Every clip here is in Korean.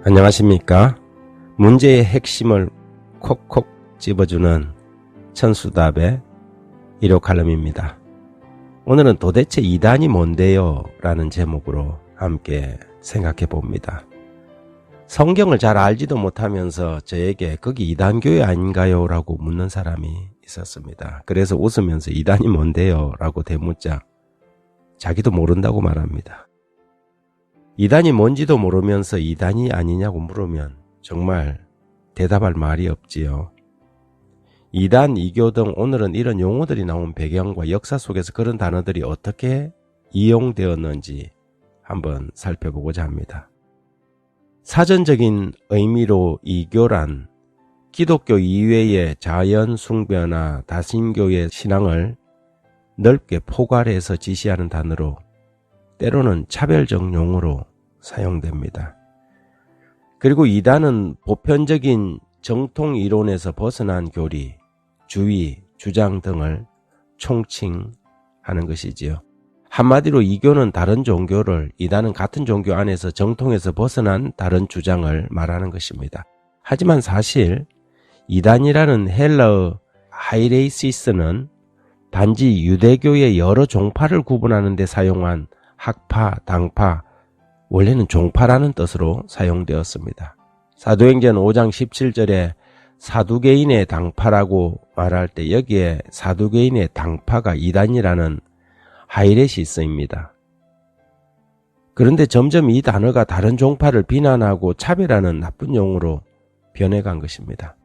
안녕하십니까? 문제의 핵심을 콕콕 집어주는 천수답의 일요 칼럼입니다. 오늘은 도대체 이단이 뭔데요? 라는 제목으로 함께 생각해 봅니다. 성경을 잘 알지도 못하면서 저에게 거기 이단교회 아닌가요? 라고 묻는 사람이 있었습니다. 그래서 웃으면서 이단이 뭔데요? 라고 대묻자 자기도 모른다고 말합니다. 이단이 뭔지도 모르면서 이단이 아니냐고 물으면 정말 대답할 말이 없지요. 이단, 이교 등 오늘은 이런 용어들이 나온 배경과 역사 속에서 그런 단어들이 어떻게 이용되었는지 한번 살펴보고자 합니다. 사전적인 의미로 이교란 기독교 이외의 자연 숭배나 다신교의 신앙을 넓게 포괄해서 지시하는 단어로 때로는 차별적 용어로 사용됩니다. 그리고 이단은 보편적인 정통 이론에서 벗어난 교리, 주의, 주장 등을 총칭하는 것이지요. 한마디로 이교는 다른 종교를, 이단은 같은 종교 안에서 정통에서 벗어난 다른 주장을 말하는 것입니다. 하지만 사실 이단이라는 헬라어 하이레이시스는 단지 유대교의 여러 종파를 구분하는 데 사용한 학파, 당파, 원래는 종파라는 뜻으로 사용되었습니다. 사도행전 5장 17절에 사두개인의 당파라고 말할 때 여기에 사두개인의 당파가 이단이라는 하이레시스입니다. 그런데 점점 이 단어가 다른 종파를 비난하고 차별하는 나쁜 용어로 변해간 것입니다.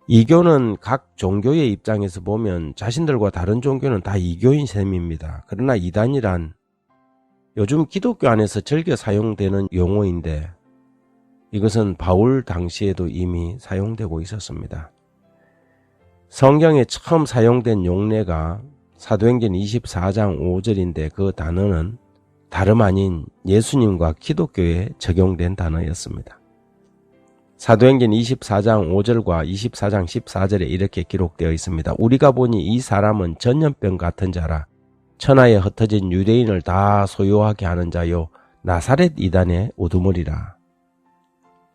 이교는 각 종교의 입장에서 보면 자신들과 다른 종교는 다 이교인 셈입니다. 그러나 이단이란 요즘 기독교 안에서 즐겨 사용되는 용어인데 이것은 바울 당시에도 이미 사용되고 있었습니다. 성경에 처음 사용된 용례가 사도행전 24장 5절인데 그 단어는 다름 아닌 예수님과 기독교에 적용된 단어였습니다. 사도행전 24장 5절과 24장 14절에 이렇게 기록되어 있습니다. 우리가 보니 이 사람은 전염병 같은 자라 천하에 흩어진 유대인을 다 소유하게 하는 자요 나사렛 이단의 우두머리라.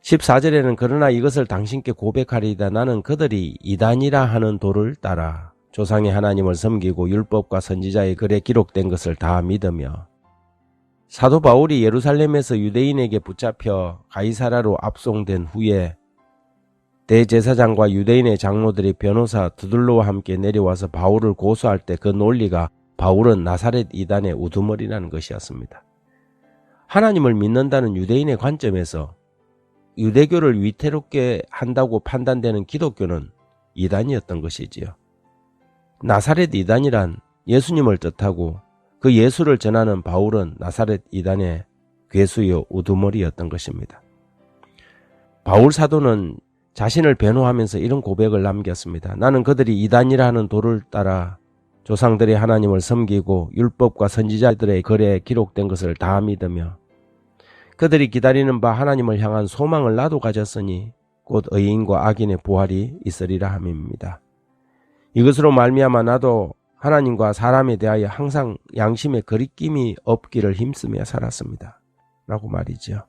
14절에는 그러나 이것을 당신께 고백하리이다. 나는 그들이 이단이라 하는 도를 따라 조상의 하나님을 섬기고 율법과 선지자의 글에 기록된 것을 다 믿으며 사도 바울이 예루살렘에서 유대인에게 붙잡혀 가이사라로 압송된 후에 대제사장과 유대인의 장로들이 변호사 드둘로와 함께 내려와서 바울을 고소할 때 그 논리가 바울은 나사렛 이단의 우두머리라는 것이었습니다. 하나님을 믿는다는 유대인의 관점에서 유대교를 위태롭게 한다고 판단되는 기독교는 이단이었던 것이지요. 나사렛 이단이란 예수님을 뜻하고 그 예수를 전하는 바울은 나사렛 이단의 괴수요 우두머리였던 것입니다. 바울 사도는 자신을 변호하면서 이런 고백을 남겼습니다. 나는 그들이 이단이라 하는 도를 따라 조상들의 하나님을 섬기고 율법과 선지자들의 글에 기록된 것을 다 믿으며 그들이 기다리는 바 하나님을 향한 소망을 나도 가졌으니 곧 의인과 악인의 부활이 있으리라 함입니다. 이것으로 말미암아 나도 하나님과 사람에 대하여 항상 양심의 거리낌이 없기를 힘쓰며 살았습니다. 라고 말이죠.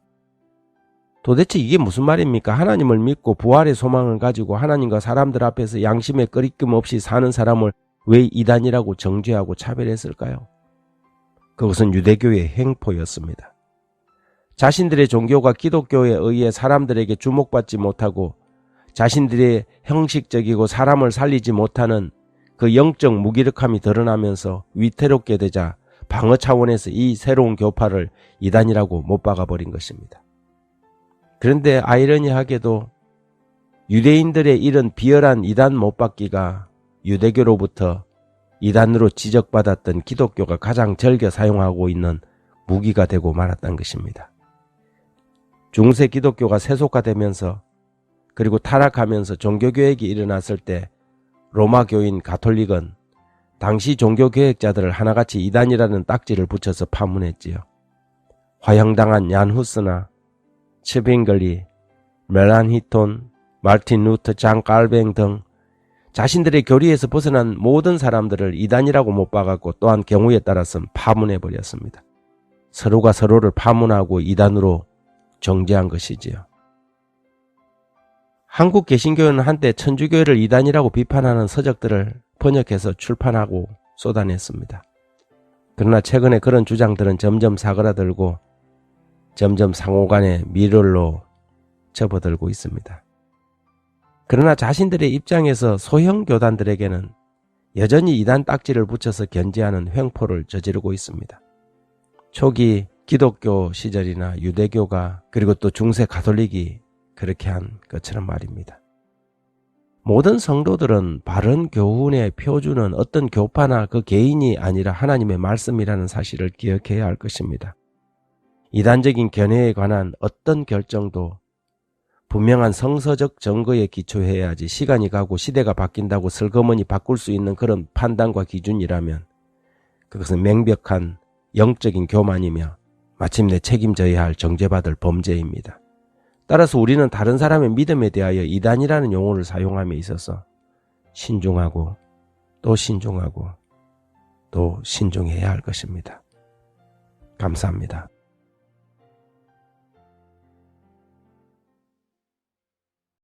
도대체 이게 무슨 말입니까? 하나님을 믿고 부활의 소망을 가지고 하나님과 사람들 앞에서 양심의 거리낌 없이 사는 사람을 왜 이단이라고 정죄하고 차별했을까요? 그것은 유대교의 횡포였습니다. 자신들의 종교가 기독교에 의해 사람들에게 주목받지 못하고 자신들의 형식적이고 사람을 살리지 못하는 그 영적 무기력함이 드러나면서 위태롭게 되자 방어 차원에서 이 새로운 교파를 이단이라고 못 박아버린 것입니다. 그런데 아이러니하게도 유대인들의 이런 비열한 이단 못 박기가 유대교로부터 이단으로 지적받았던 기독교가 가장 즐겨 사용하고 있는 무기가 되고 말았던 것입니다. 중세 기독교가 세속화되면서 그리고 타락하면서 종교개혁이 일어났을 때 로마 교인 가톨릭은 당시 종교개혁자들을 하나같이 이단이라는 딱지를 붙여서 파문했지요. 화형당한 얀 후스나 츠빙글리, 멜란히톤, 마르틴 루터, 장 깔뱅 등 자신들의 교리에서 벗어난 모든 사람들을 이단이라고 못 박았고 또한 경우에 따라서는 파문해버렸습니다. 서로가 서로를 파문하고 이단으로 정죄한 것이지요. 한국 개신교회는 한때 천주교회를 이단이라고 비판하는 서적들을 번역해서 출판하고 쏟아냈습니다. 그러나 최근에 그런 주장들은 점점 사그라들고 점점 상호간의 밀월로 접어들고 있습니다. 그러나 자신들의 입장에서 소형 교단들에게는 여전히 이단 딱지를 붙여서 견지하는 횡포를 저지르고 있습니다. 초기 기독교 시절이나 유대교가 그리고 또 중세 가톨릭이 그렇게 한 것처럼 말입니다. 모든 성도들은 바른 교훈의 표준은 어떤 교파나 그 개인이 아니라 하나님의 말씀이라는 사실을 기억해야 할 것입니다. 이단적인 견해에 관한 어떤 결정도 분명한 성서적 증거에 기초해야지 시간이 가고 시대가 바뀐다고 슬그머니 바꿀 수 있는 그런 판단과 기준이라면 그것은 명백한 영적인 교만이며 마침내 책임져야 할 정죄받을 범죄입니다. 따라서 우리는 다른 사람의 믿음에 대하여 이단이라는 용어를 사용함에 있어서 신중하고 또 신중하고 또 신중해야 할 것입니다. 감사합니다.